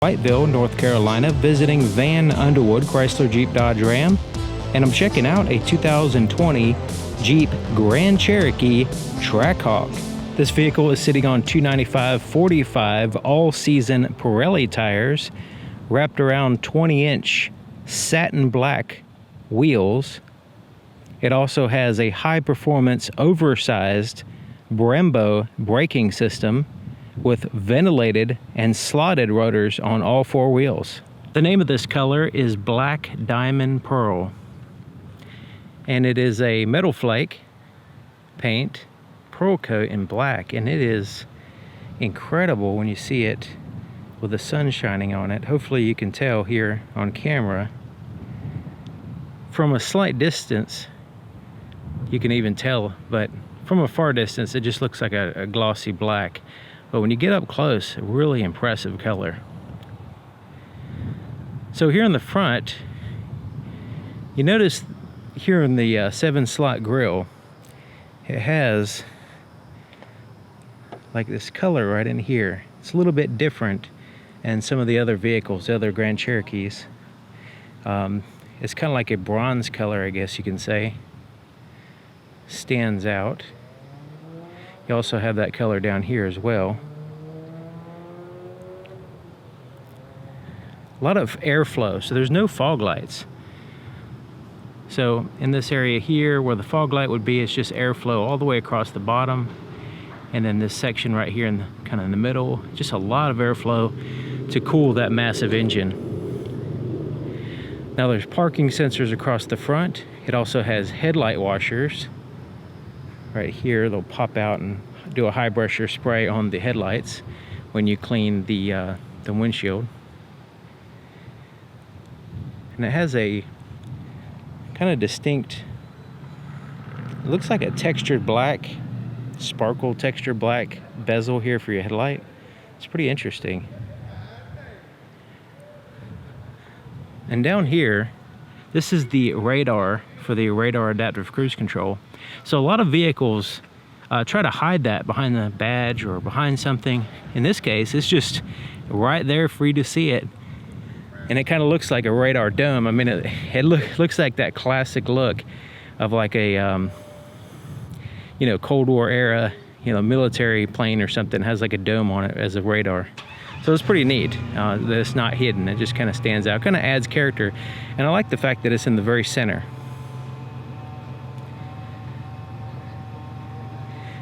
Whiteville, North Carolina, visiting Vann Underwood Chrysler Jeep Dodge Ram, and I'm checking out a 2020 Jeep Grand Cherokee Trackhawk. This vehicle is sitting on 295/45 all-season Pirelli tires, wrapped around 20-inch satin black wheels. It also has a high-performance, oversized Brembo braking system with ventilated and slotted rotors on all four wheels. The name of this color is Black Diamond Pearl, and it is a metal flake paint pearl coat in black, and it is incredible when you see it with the sun shining on it. Hopefully you can tell here on camera. From a slight distance you can even tell, but from a far distance it just looks like a glossy black. But when you get up close, a really impressive color. So here in the front, you notice here in the 7-slot grille, it has like this color right in here. It's a little bit different than some of the other vehicles, the other Grand Cherokees. It's kind of like a bronze color, I guess you can say. Stands out. You also have that color down here as well. A lot of airflow, so there's no fog lights. So in this area here where the fog light would be, it's just airflow all the way across the bottom. And then this section right here in the, kind of in the middle, just a lot of airflow to cool that massive engine. Now there's parking sensors across the front. It also has headlight washers. Right here, they'll pop out and do a high pressure spray on the headlights when you clean the windshield. And it has a kind of distinct, it looks like a textured black, sparkle textured black bezel here for your headlight. It's pretty interesting. And down here, this is the radar for the radar adaptive cruise control. So a lot of vehicles try to hide that behind the badge or behind something. In this case, it's just right there for you to see it. And it kind of looks like a radar dome. I mean, it looks like that classic look of like a, Cold War era, military plane or something. It has like a dome on it as a radar. So it's pretty neat that it's not hidden. It just kind of stands out, kind of adds character. And I like the fact that it's in the very center.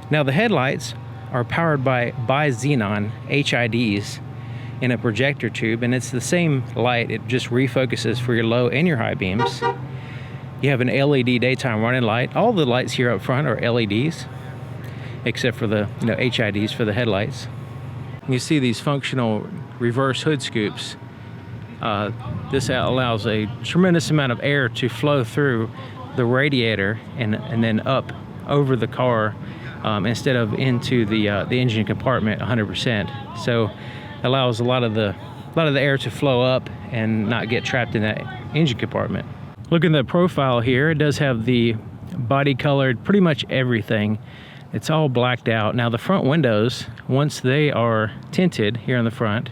Now the headlights are powered by bi-xenon HIDs in a projector tube, and it's the same light. It just refocuses for your low and your high beams. You have an LED daytime running light. All the lights here up front are LEDs, except for the HIDs for the headlights. You see these functional reverse hood scoops. This allows a tremendous amount of air to flow through the radiator and then up over the car instead of into the engine compartment 100%. So it allows a lot of the air to flow up and not get trapped in that engine compartment. Look at the profile here. It does have the body colored, pretty much everything. It's all blacked out. Now the front windows, once they are tinted here in the front,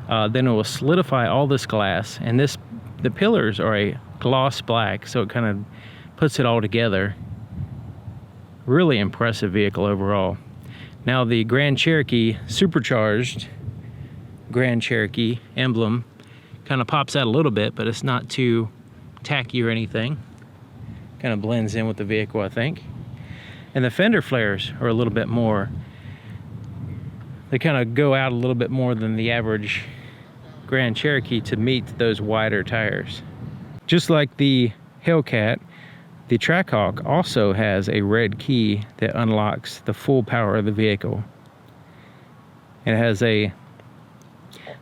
then it will solidify all this glass, and the pillars are a gloss black, so it kind of puts it all together. Really impressive vehicle overall. Now the Grand Cherokee supercharged Grand Cherokee emblem kind of pops out a little bit, but it's not too tacky or anything. Kind of blends in with the vehicle, I think. And the fender flares are a little bit more, they kind of go out a little bit more than the average Grand Cherokee to meet those wider tires. Just like the Hellcat, the Trackhawk also has a red key that unlocks the full power of the vehicle. It has a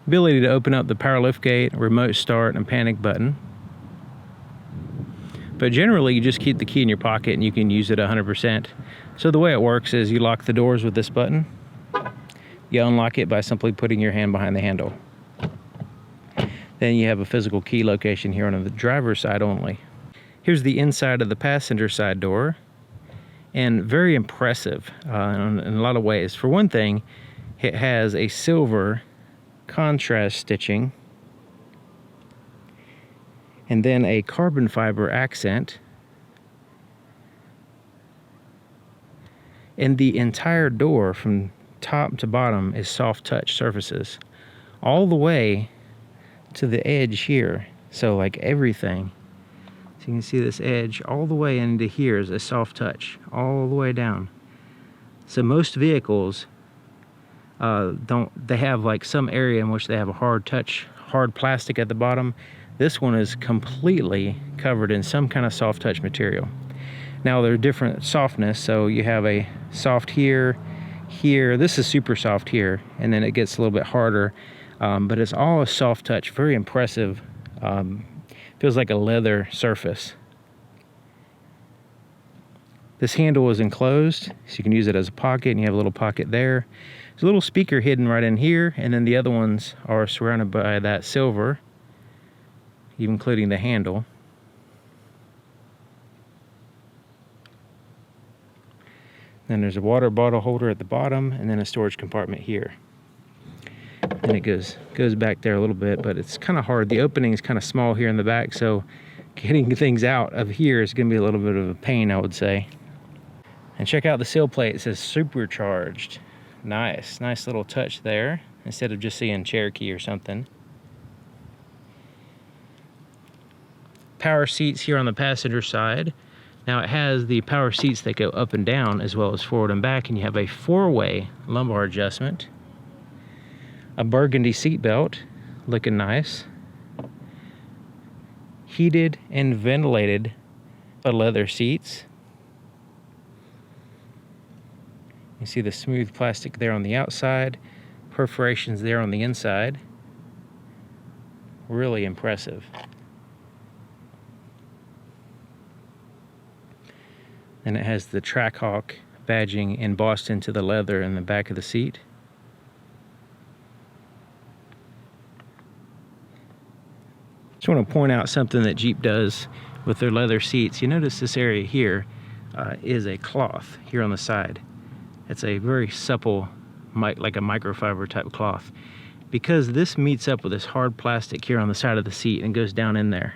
ability to open up the power liftgate, remote start, and panic button. But generally, you just keep the key in your pocket and you can use it 100%. So the way it works is you lock the doors with this button. You unlock it by simply putting your hand behind the handle. Then you have a physical key location here on the driver's side only. Here's the inside of the passenger side door. And very impressive in a lot of ways. For one thing, it has a silver contrast stitching, and then a carbon fiber accent. And the entire door from top to bottom is soft touch surfaces all the way to the edge here. So like everything, so you can see this edge all the way into here is a soft touch all the way down. So most vehicles they have like some area in which they have a hard touch, hard plastic at the bottom. This one is completely covered in some kind of soft touch material. Now they're different softness, so you have a soft here, here, this is super soft here, and then it gets a little bit harder, but it's all a soft touch, very impressive. Feels like a leather surface. This handle is enclosed, so you can use it as a pocket, and you have a little pocket there. There's a little speaker hidden right in here, and then the other ones are surrounded by that silver, even including the handle. Then there's a water bottle holder at the bottom, and then a storage compartment here. And it goes back there a little bit, but it's kind of hard. The opening is kind of small here in the back, so getting things out of here is going to be a little bit of a pain, I would say. And check out the sill plate. It says supercharged. Nice little touch there, instead of just seeing Cherokee or something. Power seats here on the passenger side. Now it has the power seats that go up and down as well as forward and back, and you have a 4-way lumbar adjustment. A burgundy seat belt, looking nice. Heated and ventilated leather seats. You see the smooth plastic there on the outside, perforations there on the inside. Really impressive. And it has the Trackhawk badging embossed into the leather in the back of the seat. Just want to point out something that Jeep does with their leather seats. You notice this area here is a cloth here on the side. It's a very supple, like a microfiber type cloth. Because this meets up with this hard plastic here on the side of the seat and goes down in there.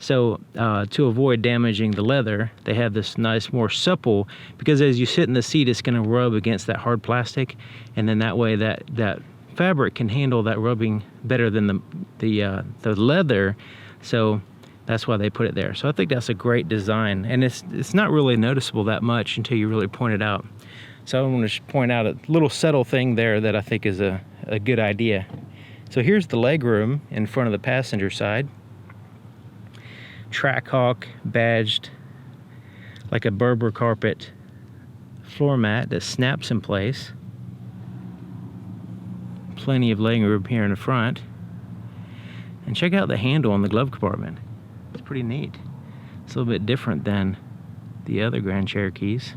So to avoid damaging the leather, they have this nice, more supple, because as you sit in the seat, it's going to rub against that hard plastic, and then that way that fabric can handle that rubbing better than the leather. So that's why they put it there. So I think that's a great design, and it's not really noticeable that much until you really point it out. So I want to point out a little subtle thing there that I think is a good idea. So here's the leg room in front of the passenger side. Trackhawk badged like a Berber carpet floor mat that snaps in place. Plenty of leg room here in the front. And check out the handle on the glove compartment. It's pretty neat. It's a little bit different than the other Grand Cherokees.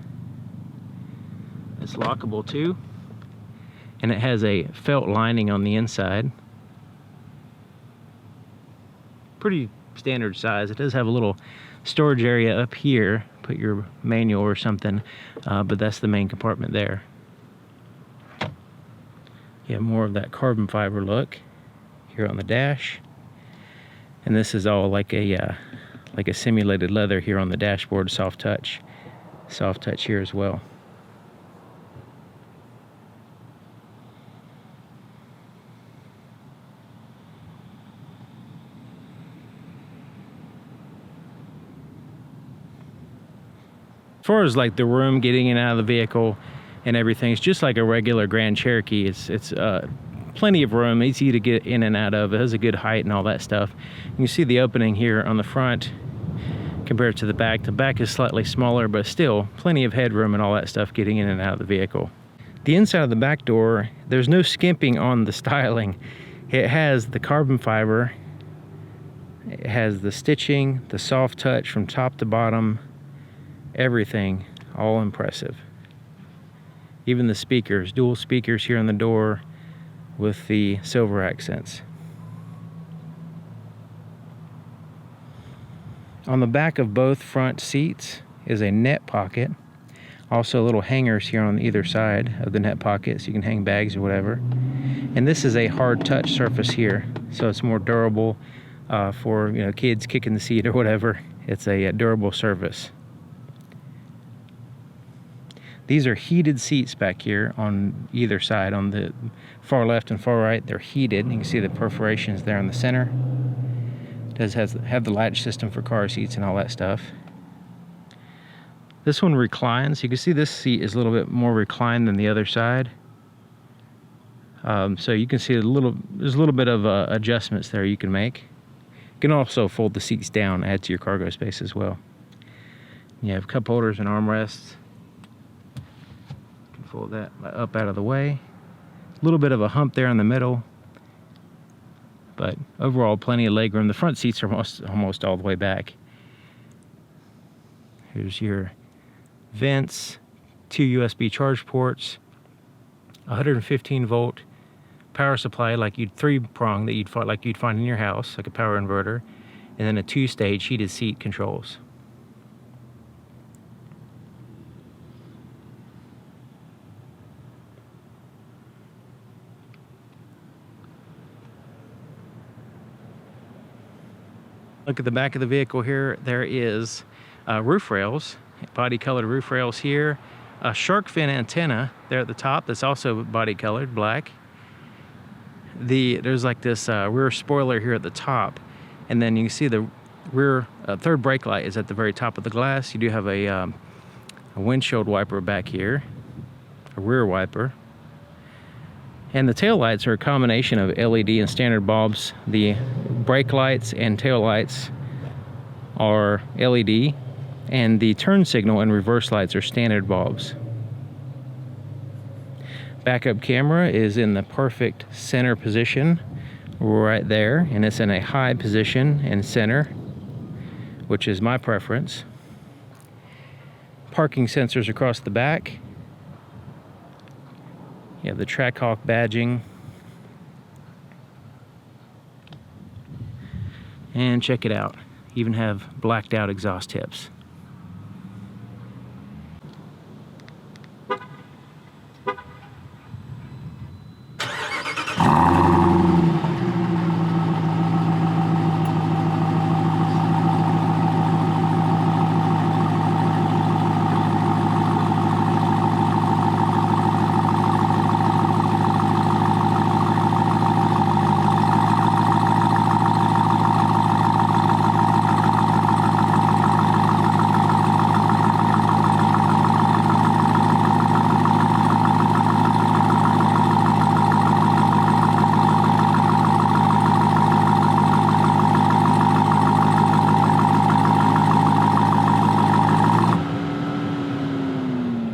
It's lockable too. And it has a felt lining on the inside. Pretty standard size. It does have a little storage area up here, put your manual or something, but that's the main compartment there. You have more of that carbon fiber look here on the dash, and this is all like a simulated leather here on the dashboard. Soft touch here as well. As far as like the room getting in and out of the vehicle and everything, it's just like a regular Grand Cherokee. It's plenty of room, easy to get in and out of. It has a good height and all that stuff. You see the opening here on the front compared to the back. The back is slightly smaller, but still plenty of headroom and all that stuff getting in and out of the vehicle. The inside of the back door, there's no skimping on the styling. It has the carbon fiber, it has the stitching, the soft touch from top to bottom. Everything, all impressive. Even the speakers, dual speakers here on the door with the silver accents. On the back of both front seats is a net pocket. Also little hangers here on either side of the net pocket, so you can hang bags or whatever. And this is a hard touch surface here, so it's more durable for, you know, kids kicking the seat or whatever. It's a durable surface. These are heated seats back here on either side. On the far left and far right, they're heated. You can see the perforations there in the center. It does have the latch system for car seats and all that stuff. This one reclines. You can see this seat is a little bit more reclined than the other side. So you can see there's a little bit of adjustments there you can make. You can also fold the seats down, add to your cargo space as well. You have cup holders and armrests. Fold that up out of the way. A little bit of a hump there in the middle, but overall plenty of legroom. The front seats are almost all the way back. Here's your vents, 2 USB charge ports, 115 volt power supply, like 3-prong that you'd find in your house, like a power inverter, and then a 2-stage heated seat controls. Look at the back of the vehicle here. There is roof rails, body colored roof rails here. A shark fin antenna there at the top that's also body colored black. There's like this rear spoiler here at the top, and then you can see the rear third brake light is at the very top of the glass. You do have a windshield wiper back here, a rear wiper. And the tail lights are a combination of LED and standard bulbs. The brake lights and tail lights are LED, and the turn signal and reverse lights are standard bulbs. Backup camera is in the perfect center position right there, and it's in a high position and center, which is my preference. Parking sensors across the back. You have the Trackhawk badging. And check it out. Even have blacked out exhaust tips.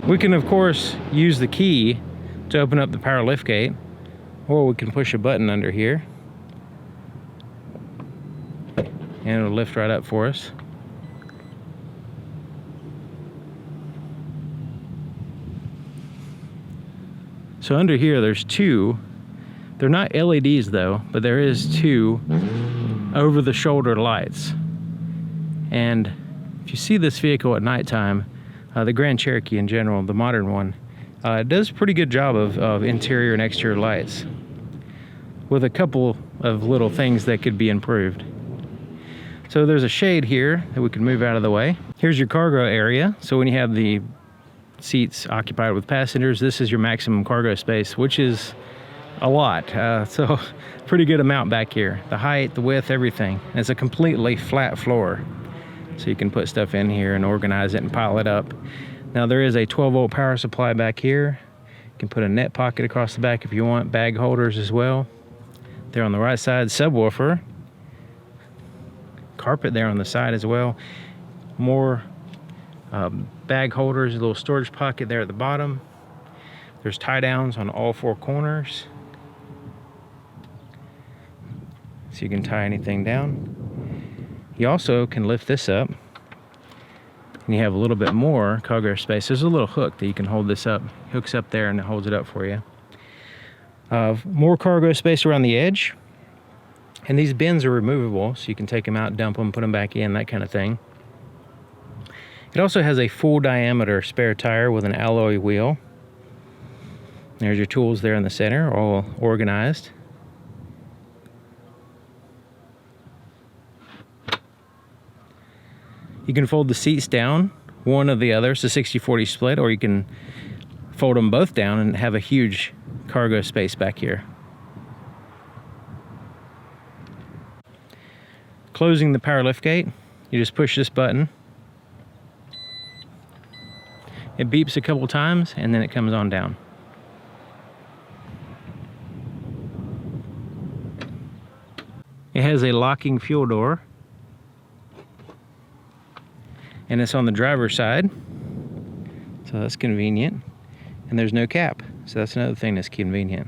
We can, of course, use the key to open up the power liftgate, or we can push a button under here and it'll lift right up for us. So under here there's two, they're not LEDs though, but there is two over-the-shoulder lights. And if you see this vehicle at nighttime, the Grand Cherokee in general, the modern one, it does a pretty good job of interior and exterior lights, with a couple of little things that could be improved. So there's a shade here that we can move out of the way. Here's your cargo area. So when you have the seats occupied with passengers, this is your maximum cargo space, which is a lot. So pretty good amount back here. The height, the width, everything. And it's a completely flat floor. So you can put stuff in here and organize it and pile it up. Now there is a 12-volt power supply back here. You can put a net pocket across the back if you want, bag holders as well. There on the right side, subwoofer. Carpet there on the side as well. More bag holders, a little storage pocket there at the bottom. There's tie downs on all four corners, so you can tie anything down. You also can lift this up, and you have a little bit more cargo space. There's a little hook that you can hold this up, hooks up there and it holds it up for you. More cargo space around the edge, and these bins are removable, so you can take them out, dump them, put them back in, that kind of thing. It also has a full diameter spare tire with an alloy wheel. There's your tools there in the center, all organized. You can fold the seats down, one or the other. It's a 60-40 split, or you can fold them both down and have a huge cargo space back here. Closing the power liftgate, you just push this button. It beeps a couple times and then it comes on down. It has a locking fuel door, and it's on the driver's side, so that's convenient. And there's no cap, so that's another thing that's convenient.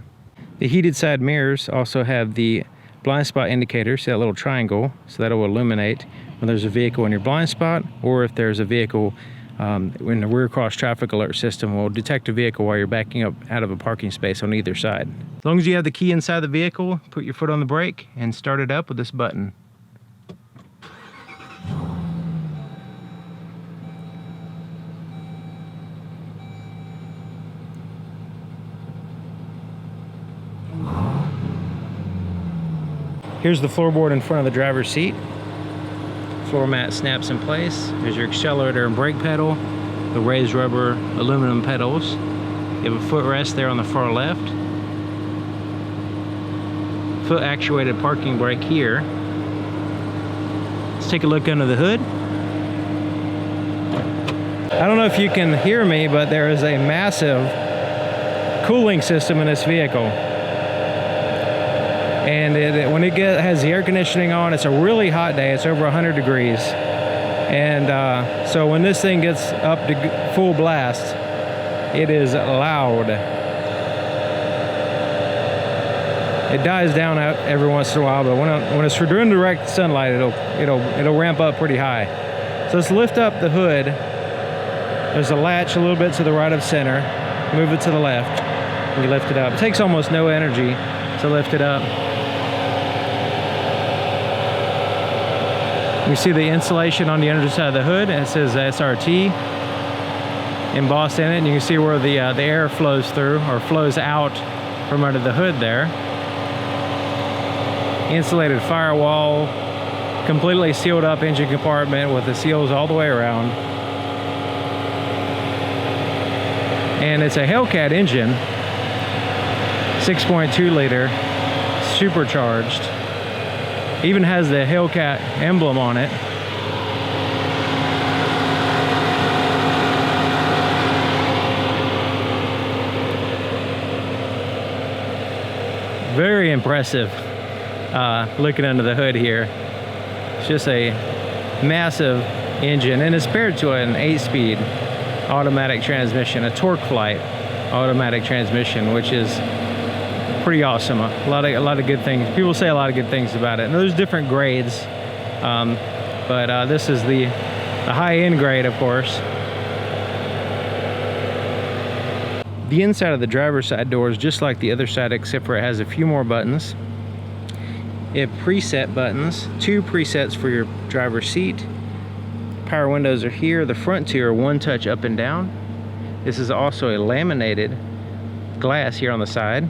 The heated side mirrors also have the blind spot indicator, see that little triangle, so that will illuminate when there's a vehicle in your blind spot, or if there's a vehicle in the rear cross traffic alert system will detect a vehicle while you're backing up out of a parking space on either side. As long as you have the key inside the vehicle, put your foot on the brake and start it up with this button. Here's the floorboard in front of the driver's seat. Floor mat snaps in place. There's your accelerator and brake pedal, the raised rubber aluminum pedals. You have a footrest there on the far left. Foot actuated parking brake here. Let's take a look under the hood. I don't know if you can hear me, but there is a massive cooling system in this vehicle. And when it has the air conditioning on, it's a really hot day. It's over 100 degrees. And so when this thing gets up to full blast, it is loud. It dies down every once in a while, but when it's for direct sunlight, it'll ramp up pretty high. So let's lift up the hood. There's a latch a little bit to the right of center. Move it to the left, and you lift it up. It takes almost no energy to lift it up. You see the insulation on the underside of the hood, and it says SRT embossed in it, and you can see where the air flows through, or flows out from under the hood there. Insulated firewall, completely sealed up engine compartment with the seals all the way around. And it's a Hellcat engine, 6.2 liter, supercharged. Even has the Hellcat emblem on it. Very impressive looking under the hood here. It's just a massive engine, and it's paired to an 8-speed automatic transmission, a torque flight automatic transmission, which is pretty awesome. A lot of good things. People say a lot of good things about it. And there's different grades, but this is the high-end grade, of course. The inside of the driver's side door is just like the other side, except for it has a few more buttons. You have preset buttons, 2 presets for your driver's seat. Power windows are here. The front 2 are one touch up and down. This is also a laminated glass here on the side.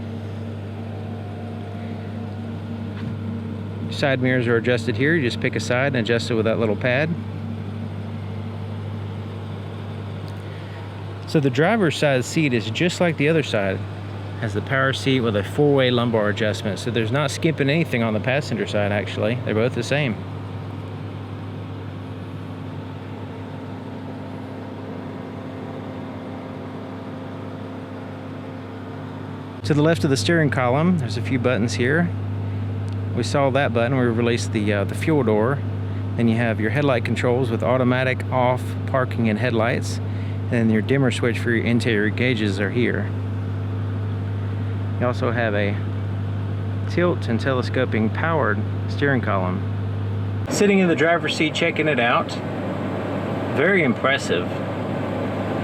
Side mirrors are adjusted here. You just pick a side and adjust it with that little pad. So the driver's side seat is just like the other side. Has the power seat with a 4-way lumbar adjustment. So there's not skimping anything on the passenger side, actually. They're both the same. To the left of the steering column, there's a few buttons here. We saw that button where we released the fuel door. Then you have your headlight controls with automatic off, parking, and headlights. And then your dimmer switch for your interior gauges are here. You also have a tilt and telescoping powered steering column. Sitting in the driver's seat checking it out. Very impressive.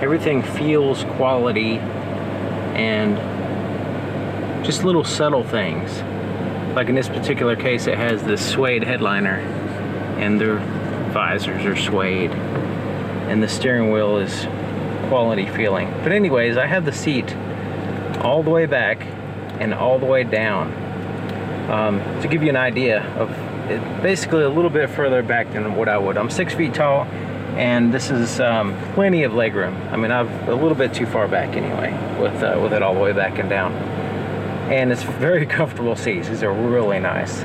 Everything feels quality and just little subtle things. Like in this particular case, it has this suede headliner and the visors are suede and the steering wheel is quality feeling. But anyways, I have the seat all the way back and all the way down. To give you an idea of it, basically a little bit further back than what I would. I'm 6 feet tall, and this is plenty of legroom. I mean, I'm a little bit too far back anyway, with it all the way back and down. And it's very comfortable seats. These are really nice.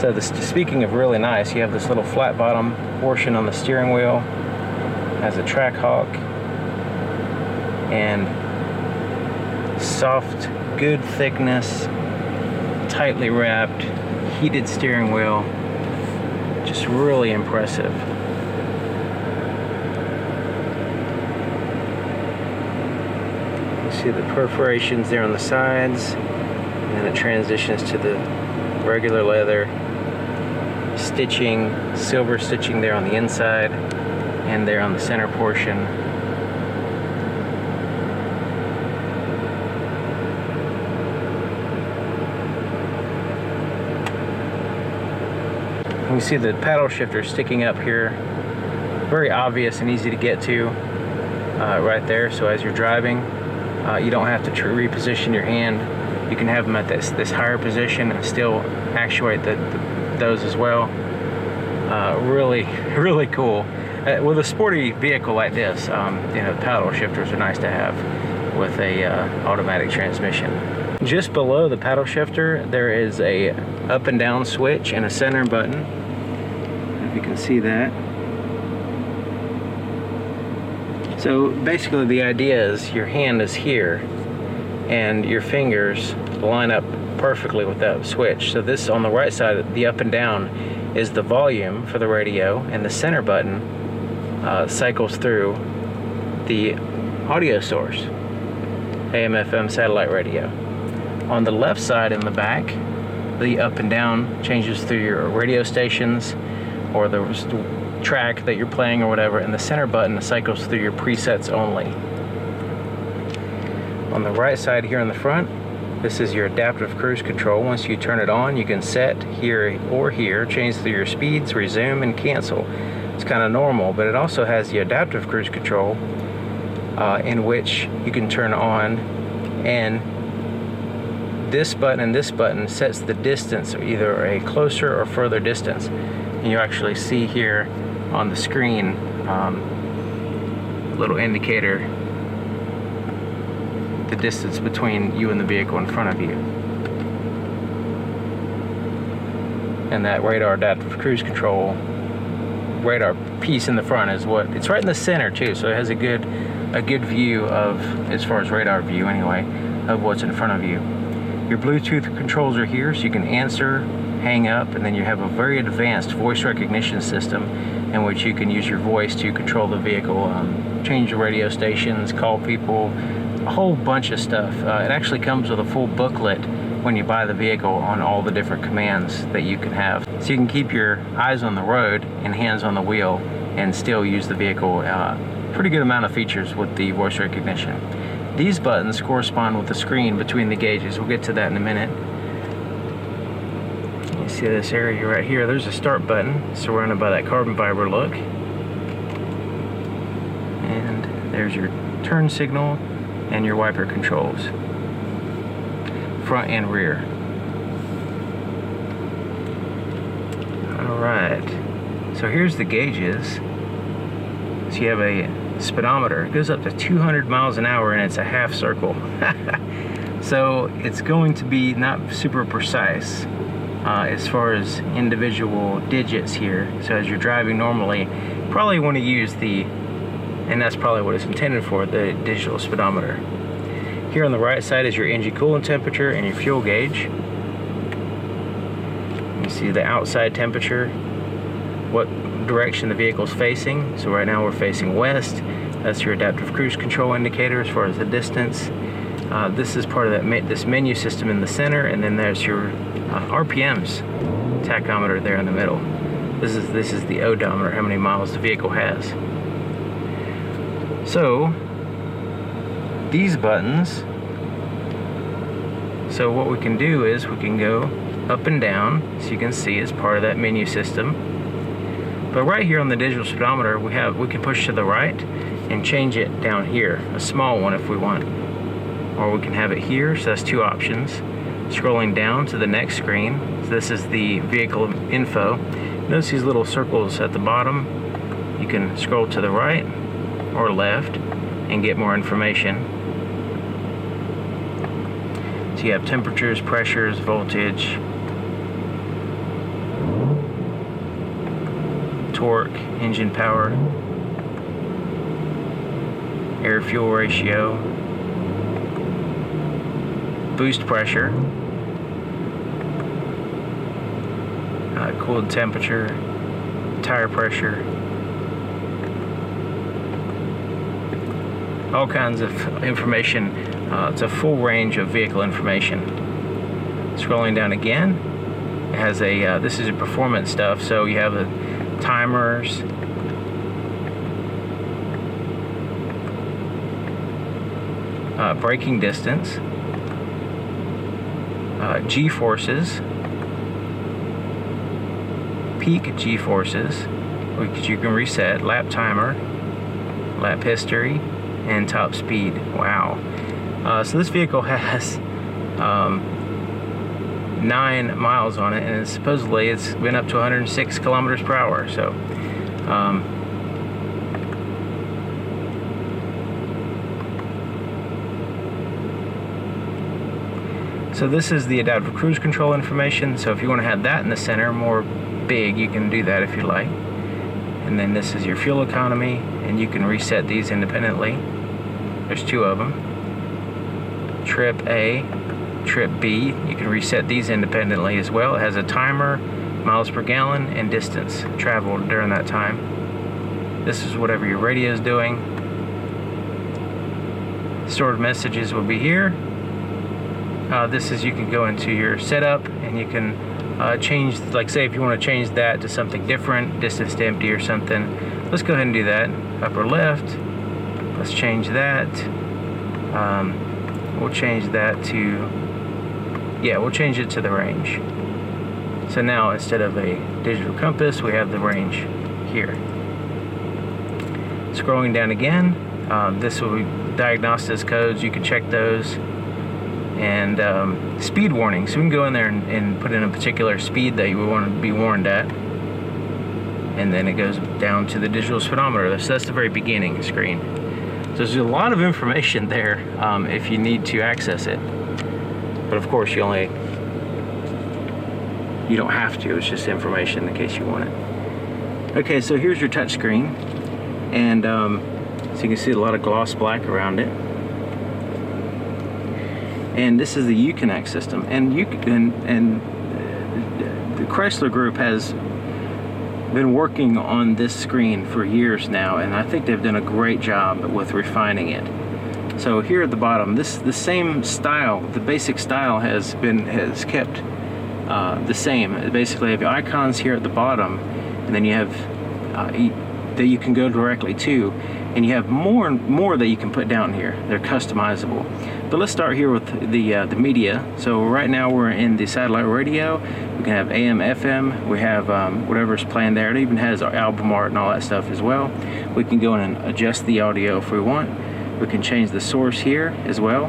So speaking of really nice, you have this little flat bottom portion on the steering wheel. Has a Trackhawk and soft, good thickness, tightly wrapped, heated steering wheel. Just really impressive. You see the perforations there on the sides, and then it transitions to the regular leather stitching, silver stitching there on the inside and there on the center portion. We see the paddle shifter sticking up here, very obvious and easy to get to right there. So as you're driving, you don't have to reposition your hand. You can have them at this higher position and still actuate those as well. Really cool. With a sporty vehicle like this, you know, paddle shifters are nice to have with a automatic transmission. Just below the paddle shifter, there is a up and down switch and a center button. If you can see that. So basically the idea is your hand is here and your fingers line up perfectly with that switch. So this on the right side, the up and down, is the volume for the radio, and the center button cycles through the audio source, AM, FM, satellite radio. On the left side in the back, the up and down changes through your radio stations or the track that you're playing or whatever, and the center button cycles through your presets only. On the right side here in the front, this is your adaptive cruise control. Once you turn it on, you can set here or here, change through your speeds, resume, and cancel. It's kind of normal, but it also has the adaptive cruise control in which you can turn on, and this button sets the distance, either a closer or further distance. And you actually see here on the screen little indicator, the distance between you and the vehicle in front of you. And that radar adaptive cruise control radar piece in the front is what it's right in the center too, so it has a good view of, as far as radar view anyway, of what's in front of you. Your Bluetooth controls are here, so you can answer, hang up, and then you have a very advanced voice recognition system in which you can use your voice to control the vehicle, change the radio stations, call people, a whole bunch of stuff. It actually comes with a full booklet when you buy the vehicle on all the different commands that you can have. So you can keep your eyes on the road and hands on the wheel and still use the vehicle. Pretty good amount of features with the voice recognition. These buttons correspond with the screen between the gauges. We'll get to that in a minute. You see this area right here, there's a start button surrounded by that carbon fiber look. And there's your turn signal and your wiper controls, front and rear. Alright, so here's the gauges. So you have a speedometer. It goes up to 200 miles an hour and it's a half circle. So it's going to be not super precise as far as individual digits here. So as you're driving normally, probably want to use and that's probably what it's intended for, the digital speedometer. Here on the right side is your engine coolant temperature and your fuel gauge. You see the outside temperature, what direction the vehicle's facing. So right now we're facing west. That's your adaptive cruise control indicator as far as the distance. This is part of this menu system in the center, and then there's your RPMs tachometer there in the middle. This is the odometer, how many miles the vehicle has. So these buttons, so what we can do is we can go up and down, so you can see it's part of that menu system. But right here on the digital speedometer, we can push to the right and change it down here, a small one if we want. or we can have it here. So that's two options. Scrolling down to the next screen, so this is the vehicle info. Notice these little circles at the bottom. You can scroll to the right or left and get more information. So you have temperatures, pressures, voltage, torque, engine power, air-fuel ratio, boost pressure, cooled temperature, tire pressure, all kinds of information. It's a full range of vehicle information. Scrolling down again, it has a this is your performance stuff. So you have the timers, braking distance, G-forces, peak G-forces, which you can reset, lap timer, lap history, and top speed. Wow. So this vehicle has 9 miles on it, and supposedly it's been up to 106 kilometers per hour. So this is the adaptive cruise control information. So if you want to have that in the center, more big, you can do that if you like. And then this is your fuel economy, and you can reset these independently. There's 2 of them. Trip A, Trip B, you can reset these independently as well. It has a timer, miles per gallon, and distance traveled during that time. This is whatever your radio is doing. Stored messages will be here. This is, you can go into your setup and you can change, like say if you want to change that to something different, distance to empty or something. Let's go ahead and do that. Upper left, let's change that. We'll change that to, yeah, we'll change it to the range. So now instead of a digital compass, we have the range here. Scrolling down again, this will be diagnostics codes. You can check those. And speed warning. So we can go in there and put in a particular speed that you would want to be warned at. And then it goes down to the digital speedometer. So that's the very beginning screen. So there's a lot of information there if you need to access it. But of course you don't have to. It's just information in case you want it. Okay, so here's your touch screen. And so you can see a lot of gloss black around it. And this is the Uconnect system, and the Chrysler Group has been working on this screen for years now, and I think they've done a great job with refining it. So here at the bottom, the same style, the basic style has kept the same. Basically, you have your icons here at the bottom, and then you have that you can go directly to, and you have more that you can put down here. They're customizable. But let's start here with the media. So right now we're in the satellite radio. We can have AM, FM. We have whatever's playing there. It even has our album art and all that stuff as well. We can go in and adjust the audio if we want. We can change the source here as well.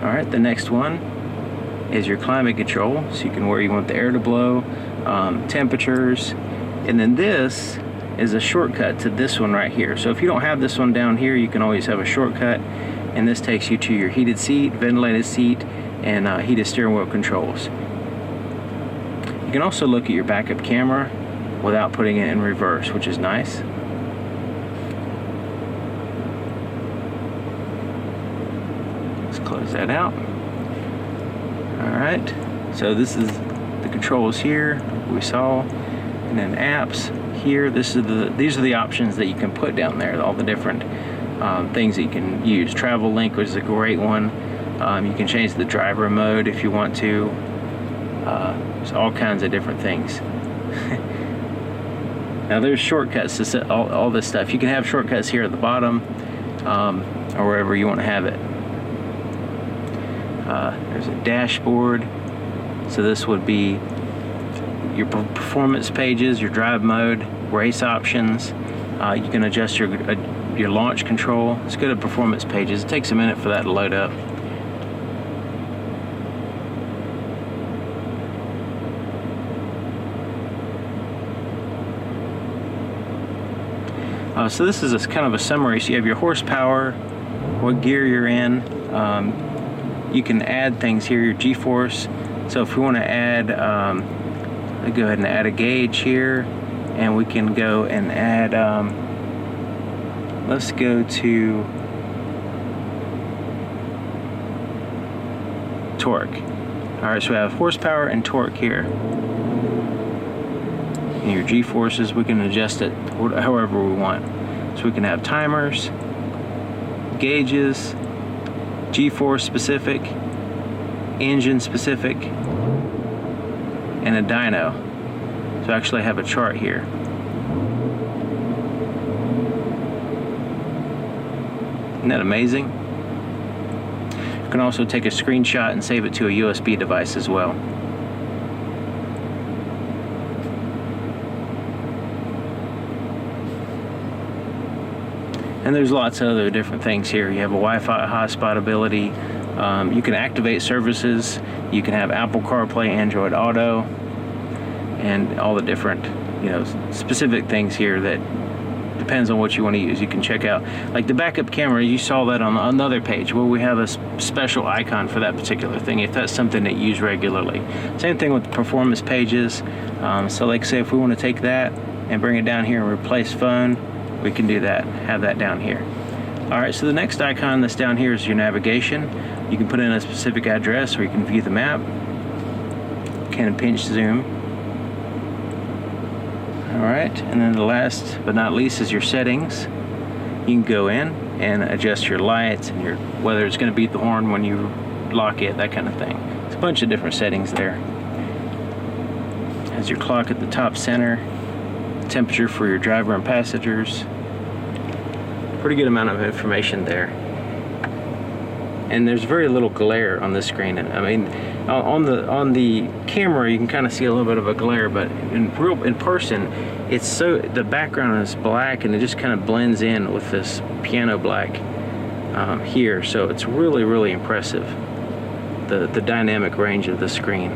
All right, the next one is your climate control. So you can where you want the air to blow, temperatures, and then this is a shortcut to this one right here. So if you don't have this one down here, you can always have a shortcut, and this takes you to your heated seat, ventilated seat, and heated steering wheel controls. You can also look at your backup camera without putting it in reverse, which is nice. Let's close that out. All right, so this is the controls here we saw, and then apps. Here, these are the options that you can put down there, all the different things that you can use. Travel Link was a great one. You can change the driver mode if you want to. There's all kinds of different things. Now there's shortcuts to set all this stuff. You can have shortcuts here at the bottom or wherever you want to have it. There's a dashboard. So this would be your performance pages, your drive mode, race options. You can adjust your your launch control. Let's go to performance pages. It takes a minute for that to load up. So this is a kind of a summary. So you have your horsepower, what gear you're in. You can add things here, your G-force. So if we want to add, I'll go ahead and add a gauge here, and we can go and add, let's go to torque. All right, so we have horsepower and torque here. And your G-forces, we can adjust it however we want. So we can have timers, gauges, G-force specific, engine specific, and a dyno. So I actually have a chart here. Isn't that amazing? You can also take a screenshot and save it to a USB device as well. And there's lots of other different things here. You have a Wi-Fi hotspot ability. You can activate services. You can have Apple CarPlay, Android Auto, and all the different, specific things here that depends on what you want to use. You can check out, like the backup camera, you saw that on another page where we have a special icon for that particular thing, if that's something that you use regularly. Same thing with the performance pages. So like say if we want to take that and bring it down here and replace phone, we can do that, have that down here. All right, so the next icon that's down here is your navigation. You can put in a specific address, or you can view the map. Can pinch zoom. All right, and then the last but not least is your settings. You can go in and adjust your lights and your whether it's going to beat the horn when you lock it, that kind of thing. It's a bunch of different settings there. Has your clock at the top center, temperature for your driver and passengers. Pretty good amount of information there. And there's very little glare on this screen. I mean, on the camera you can kind of see a little bit of a glare, but in person, it's so the background is black and it just kind of blends in with this piano black here. So it's really, really impressive, the dynamic range of the screen.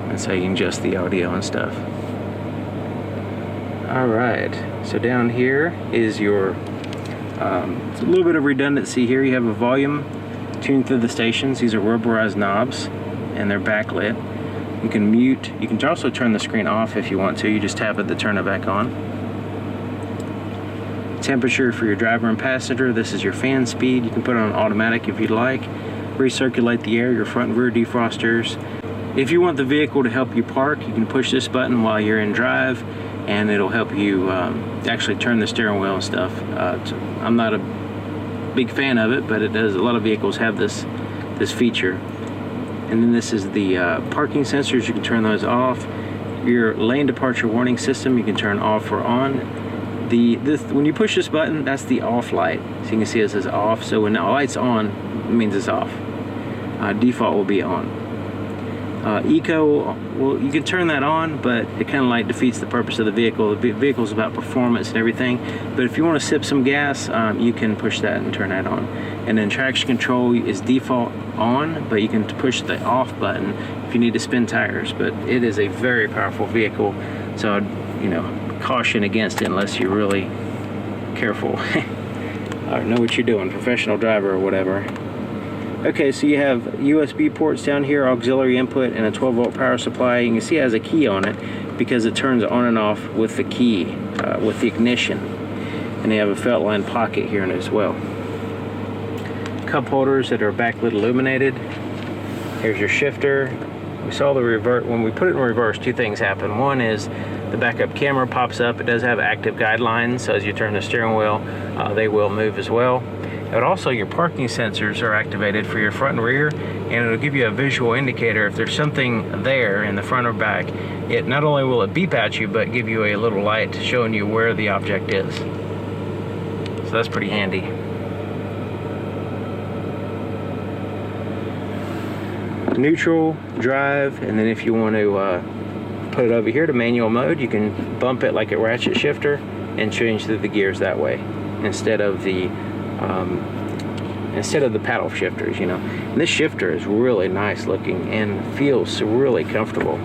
That's how you can adjust the audio and stuff. All right, so down here is your, it's a little bit of redundancy here. You have a volume tuned through the stations. These are rubberized knobs and they're backlit. You can mute, you can also turn the screen off if you want to. You just tap it to turn it back on. Temperature for your driver and passenger. This is your fan speed. You can put it on automatic if you'd like. Recirculate the air, your front and rear defrosters. If you want the vehicle to help you park, you can push this button while you're in drive, and it'll help you actually turn the steering wheel and stuff. I'm not a big fan of it, but it does. A lot of vehicles have this feature. And then this is the parking sensors. You can turn those off. Your lane departure warning system, you can turn off or on. When you push this button, that's the off light. So you can see it says off. So when the light's on, it means it's off. Default will be on. Eco, well, you can turn that on, but it kind of like defeats the purpose of the vehicle. The vehicle's about performance and everything, but if you want to sip some gas, you can push that and turn that on. And then traction control is default on, but you can push the off button if you need to spin tires. But it is a very powerful vehicle, so caution against it unless you're really careful. Or know what you're doing, professional driver or whatever. Okay, so you have USB ports down here, auxiliary input, and a 12-volt power supply. You can see it has a key on it because it turns on and off with the key, with the ignition. And they have a felt line pocket here as well. Cup holders that are backlit illuminated. Here's your shifter. We saw the revert. When we put it in reverse, two things happen. One is the backup camera pops up. It does have active guidelines, so as you turn the steering wheel, they will move as well. But also your parking sensors are activated for your front and rear, and it'll give you a visual indicator if there's something there in the front or back. It not only will it beep at you, but give you a little light showing you where the object is. So that's pretty handy. Neutral, drive, and then if you want to put it over here to manual mode. You can bump it like a ratchet shifter and change through the gears that way instead of the paddle shifters, you know. And this shifter is really nice looking and feels really comfortable.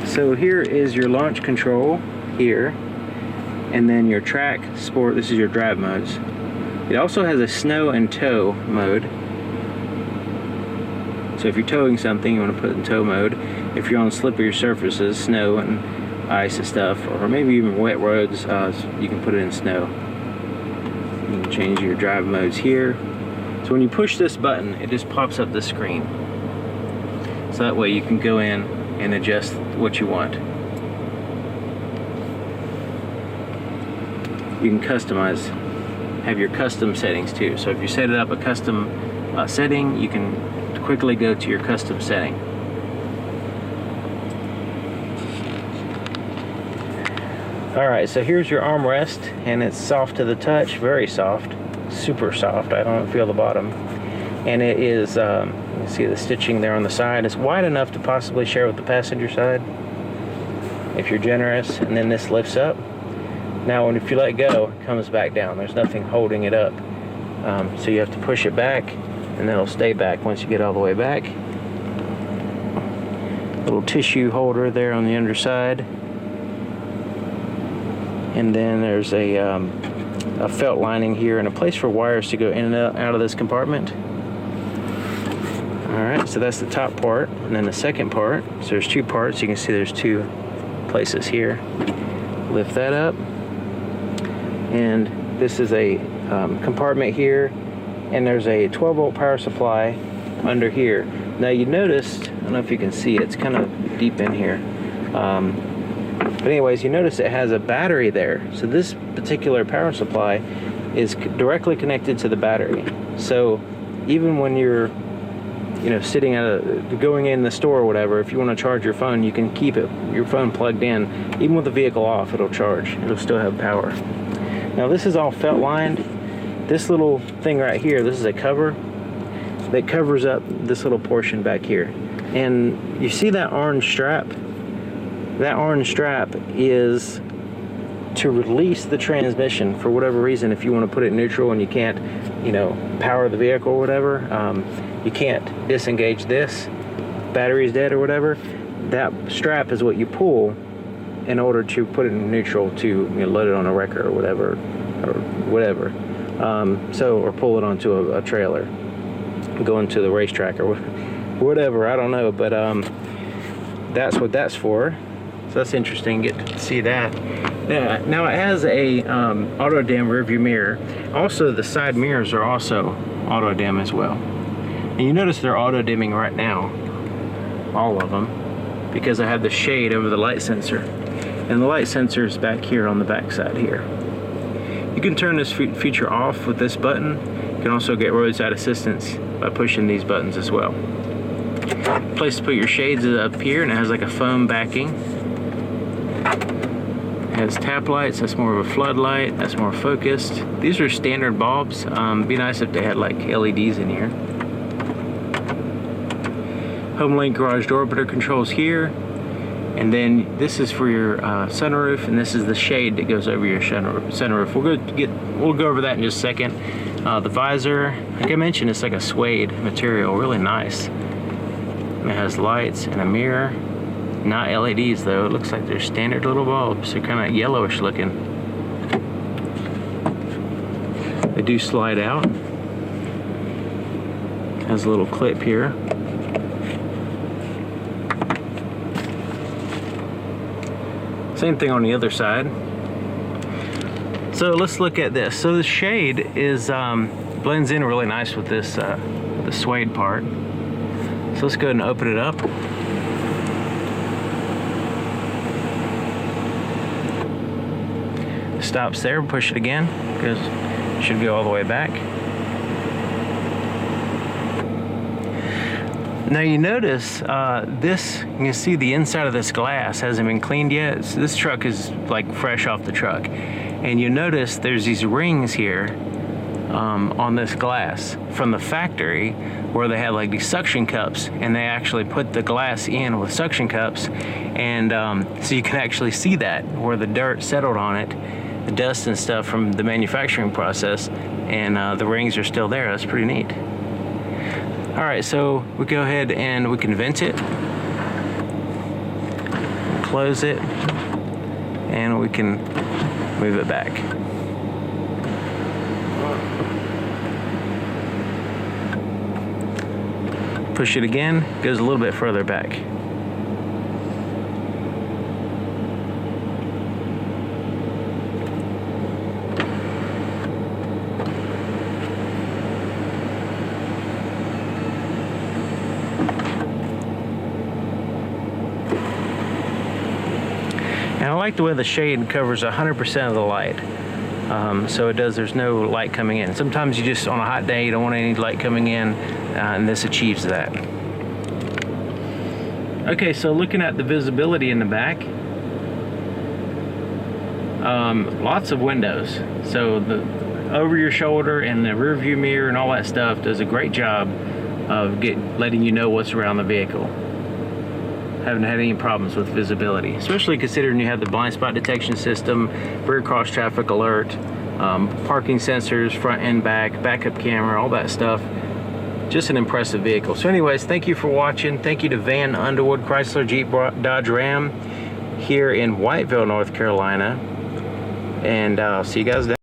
So here is your launch control here, and then your track, sport, this is your drive modes. It also has a snow and tow mode. So if you're towing something, you want to put it in tow mode. If you're on slippery surfaces, snow and ice and stuff, or maybe even wet roads, you can put it in snow. You can change your drive modes here. So when you push this button, it just pops up the screen. So that way you can go in and adjust what you want. You can customize, have your custom settings too. So if you set it up a custom setting, you can quickly go to your custom setting. Alright, so here's your armrest, and it's soft to the touch, very soft, super soft. I don't feel the bottom. And it is, you see the stitching there on the side. It's wide enough to possibly share with the passenger side if you're generous. And then this lifts up. Now if you let go, it comes back down. There's nothing holding it up. So you have to push it back, and then it'll stay back once you get all the way back. Little tissue holder there on the underside. And then there's a felt lining here and a place for wires to go in and out of this compartment. Alright, so that's the top part, and then the second part, so there's two parts. You can see there's two places here. Lift that up, and this is a compartment here, and there's a 12-volt power supply under here. Now you noticed, I don't know if you can see, it's kind of deep in here. But anyways, you notice it has a battery there. So this particular power supply is directly connected to the battery. So even when you're sitting going in the store or whatever, if you want to charge your phone, you can keep your phone plugged in. Even with the vehicle off, it'll charge. It'll still have power. Now this is all felt lined. This little thing right here, this is a cover that covers up this little portion back here. And you see that orange strap? That orange strap is to release the transmission for whatever reason. If you want to put it in neutral and you can't, power the vehicle or whatever, you can't disengage this, battery's dead or whatever, that strap is what you pull in order to put it in neutral to load it on a wrecker or whatever, or pull it onto a trailer, go into the racetrack or whatever, I don't know, but that's what that's for. So that's interesting, get to see that. Yeah, now it has a auto dim rear view mirror. Also, the side mirrors are also auto dim as well. And you notice they're auto dimming right now, all of them, because I have the shade over the light sensor. And the light sensor is back here on the back side here. You can turn this feature off with this button. You can also get roadside assistance by pushing these buttons as well. Place to put your shades is up here, and it has like a foam backing. It has tap lights, that's more of a floodlight, that's more focused. These are standard bulbs. It'd be nice if they had like LEDs in here. Home link garage door opener controls here. And then this is for your sunroof, and this is the shade that goes over your sunroof. We'll go over that in just a second. The visor, like I mentioned, it's like a suede material, really nice. It has lights and a mirror. Not LEDs though, it looks like they're standard little bulbs. They're kind of yellowish looking. They do slide out. Has a little clip here. Same thing on the other side. So let's look at this. So the shade is blends in really nice with this the suede part. So let's go ahead and open it up. Stops there, push it again, because it should go all the way back. Now you notice this, you can see the inside of this glass hasn't been cleaned yet. So this truck is like fresh off the truck. And you notice there's these rings here on this glass from the factory, where they had like these suction cups, and they actually put the glass in with suction cups, and so you can actually see that where the dirt settled on it, the dust and stuff from the manufacturing process, and the rings are still there. That's pretty neat. All right, so we go ahead and we can vent it, close it, and we can move it back. Push it again, goes a little bit further back. And I like the way the shade covers 100% of the light. So it does, there's no light coming in. Sometimes you just, on a hot day, you don't want any light coming in, and this achieves that. Okay, so looking at the visibility in the back, lots of windows. So the over your shoulder and the rear view mirror and all that stuff does a great job of letting you know what's around the vehicle. Haven't had any problems with visibility, especially considering you have the blind spot detection system, rear cross traffic alert, parking sensors, front and back, backup camera, all that stuff. Just an impressive vehicle. So anyways, thank you for watching. Thank you to Vann, Underwood, Chrysler, Jeep, Dodge, Ram here in Whiteville, North Carolina. And I'll see you guys then.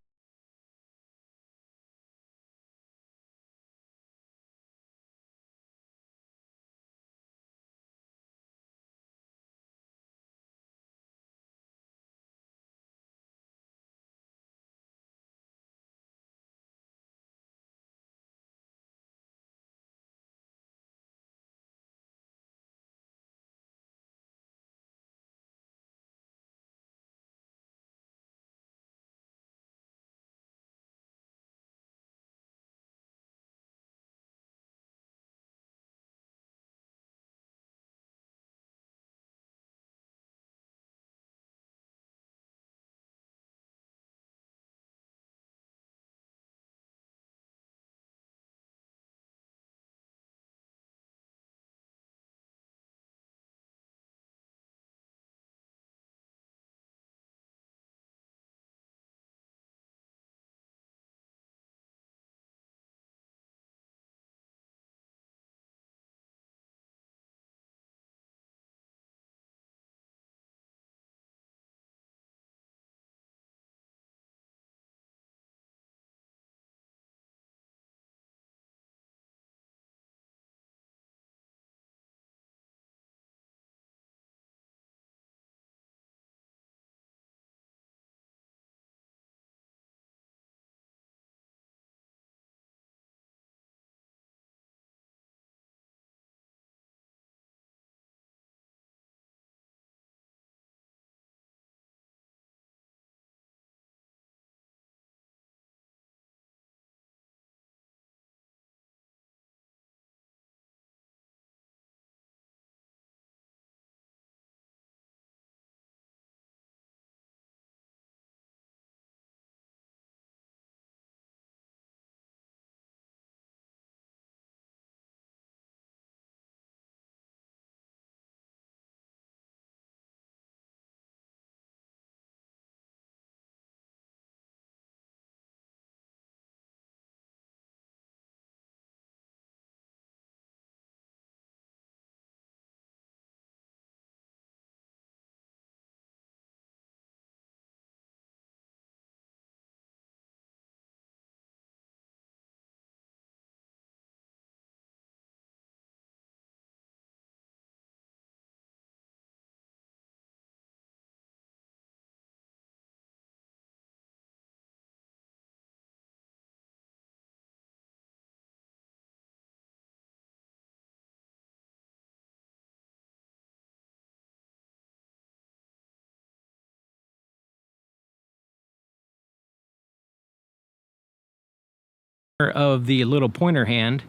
Of the little pointer hand,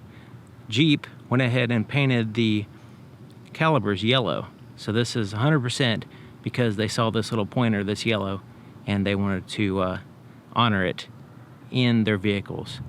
Jeep went ahead and painted the calipers yellow. So this is 100% because they saw this little pointer that's yellow and they wanted to honor it in their vehicles.